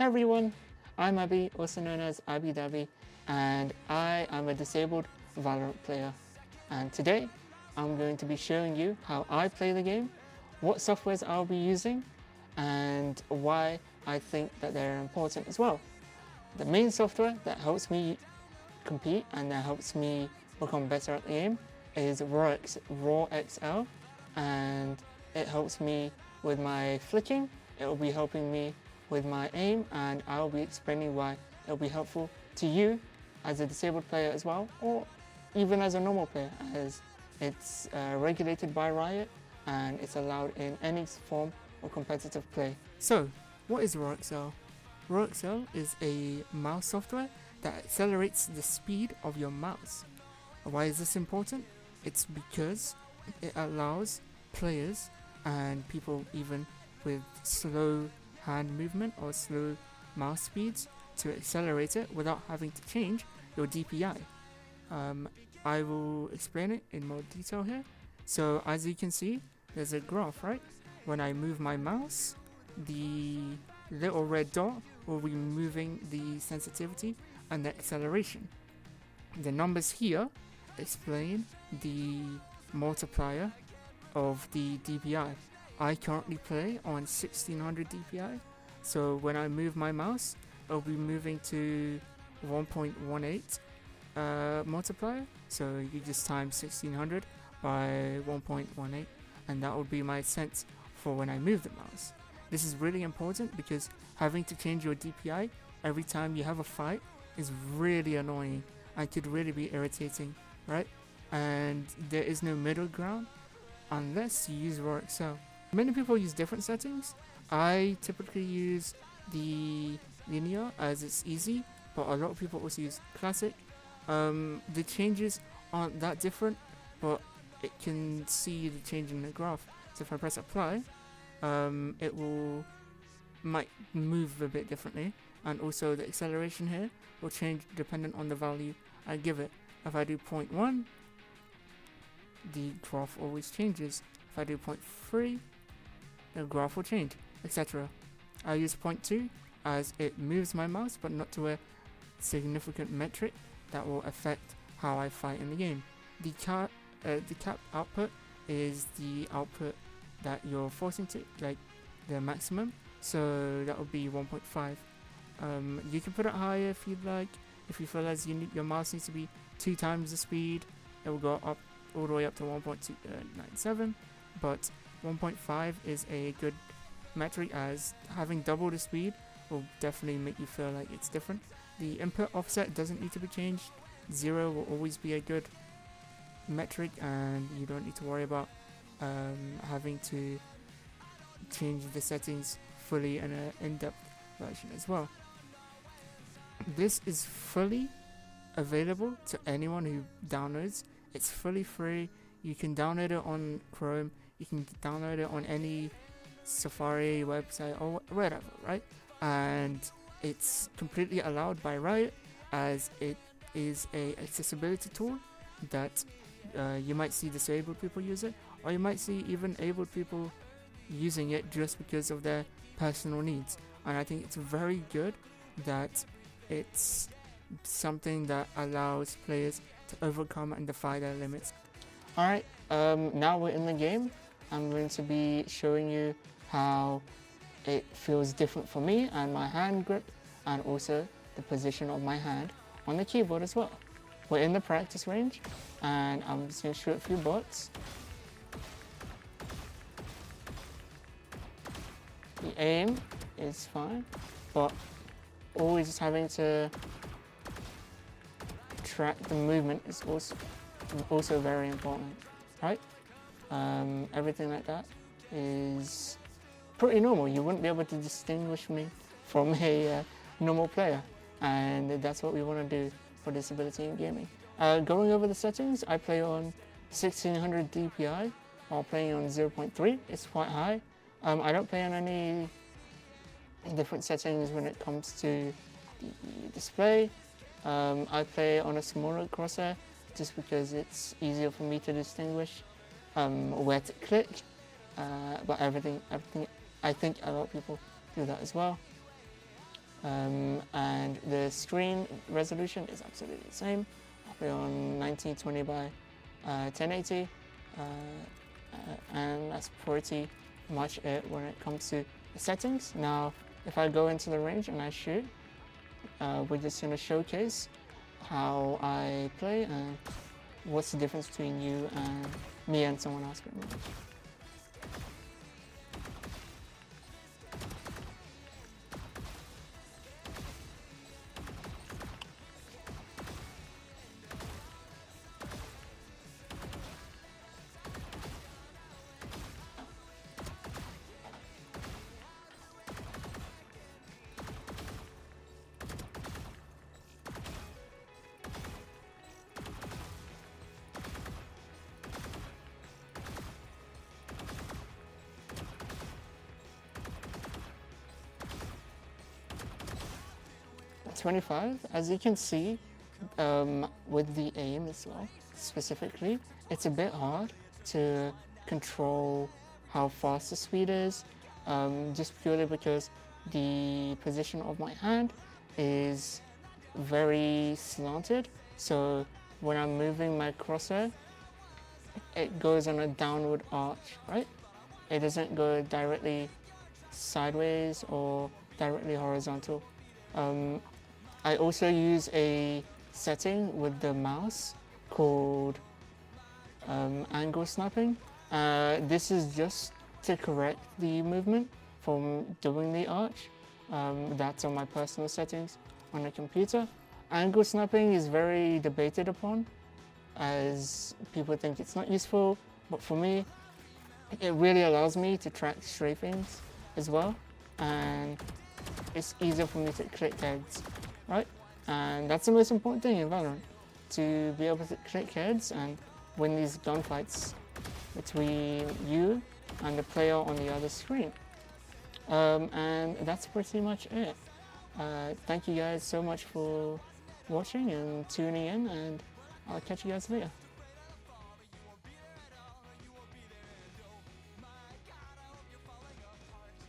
Hey everyone, I'm Abby, also known as AbyDaby, and I am a disabled VALORANT player. And today, I'm going to be showing you how I play the game, what softwares I'll be using, and why I think that they're important as well. The main software that helps me compete and that helps me become better at the game is Raw Accel, and it helps me with my flicking. It will be helping me with my aim, and I'll be explaining why it'll be helpful to you as a disabled player as well, or even as a normal player, as it's regulated by Riot and it's allowed in any form of competitive play. So, what is Raw Accel? Raw Accel is a mouse software that accelerates the speed of your mouse. Why is this important? It's because it allows players and people even with slow hand movement or slow mouse speeds to accelerate it without having to change your DPI. I will explain it in more detail here. So as you can see, there's a graph, right? When I move my mouse, the little red dot will be moving the sensitivity and the acceleration. The numbers here explain the multiplier of the DPI. I currently play on 1600 DPI, so when I move my mouse, I'll be moving to 1.18 multiplier. So you just times 1600 by 1.18, and that would be my sense for when I move the mouse. This is really important because having to change your DPI every time you have a fight is really annoying and could really be irritating, right? And there is no middle ground unless you use Raw Accel. Many people use different settings. I typically use the linear as it's easy, but a lot of people also use classic. The changes aren't that different, but it can see the change in the graph. So if I press apply, it might move a bit differently, and also the acceleration here will change dependent on the value I give it. If I do 0.1, the graph always changes. If I do 0.3, the graph will change, etc. I use 0.2 as it moves my mouse, but not to a significant metric that will affect how I fight in the game. The cap output is the output that you're forcing to, like the maximum. So that would be 1.5. You can put it higher if you'd like. If you feel as your mouse needs to be 2 times the speed, it will go up all the way up to 1.297. But 1.5 is a good metric, as having double the speed will definitely make you feel like it's different. The input offset doesn't need to be changed. 0 will always be a good metric, and you don't need to worry about having to change the settings fully in an in-depth version as well. This is fully available to anyone who downloads. It's fully free. You can download it on Chrome, you can download it on any Safari website or whatever, right? And it's completely allowed by Riot, as it is a accessibility tool that you might see disabled people use it, or you might see even able people using it just because of their personal needs. And I think it's very good that it's something that allows players to overcome and defy their limits. Alright, now we're in the game. I'm going to be showing you how it feels different for me and my hand grip, and also the position of my hand on the keyboard as well. We're in the practice range, and I'm just going to shoot a few bots. The aim is fine, but always having to track the movement is also very important, right? Everything like that is pretty normal. You wouldn't be able to distinguish me from a normal player, and that's what we want to do for disability in gaming. Going over the settings, I play on 1600 DPI while playing on 0.3. It's quite high. I don't play on any different settings when it comes to the display. I play on a smaller crosshair just because it's easier for me to distinguish where to click, but everything, I think a lot of people do that as well. and the screen resolution is absolutely the same. I'll be on 1920 by 1080, and that's pretty much it when it comes to the settings. Now, if I go into the range and I shoot, we're just going to showcase how I play and what's the difference between you and me and someone else. 25, as you can see, with the aim as well, specifically, it's a bit hard to control how fast the speed is, just purely because the position of my hand is very slanted. So when I'm moving my crosshair, it goes on a downward arch, right? It doesn't go directly sideways or directly horizontal. I also use a setting with the mouse called angle snapping. This is just to correct the movement from doing the arch. That's on my personal settings on the computer. Angle snapping is very debated upon, as people think it's not useful, but for me, it really allows me to track strafings as well, and it's easier for me to click heads, right? And that's the most important thing in VALORANT, to be able to click heads and win these gunfights between you and the player on the other screen. And that's pretty much it. Thank you guys so much for watching and tuning in, and I'll catch you guys later.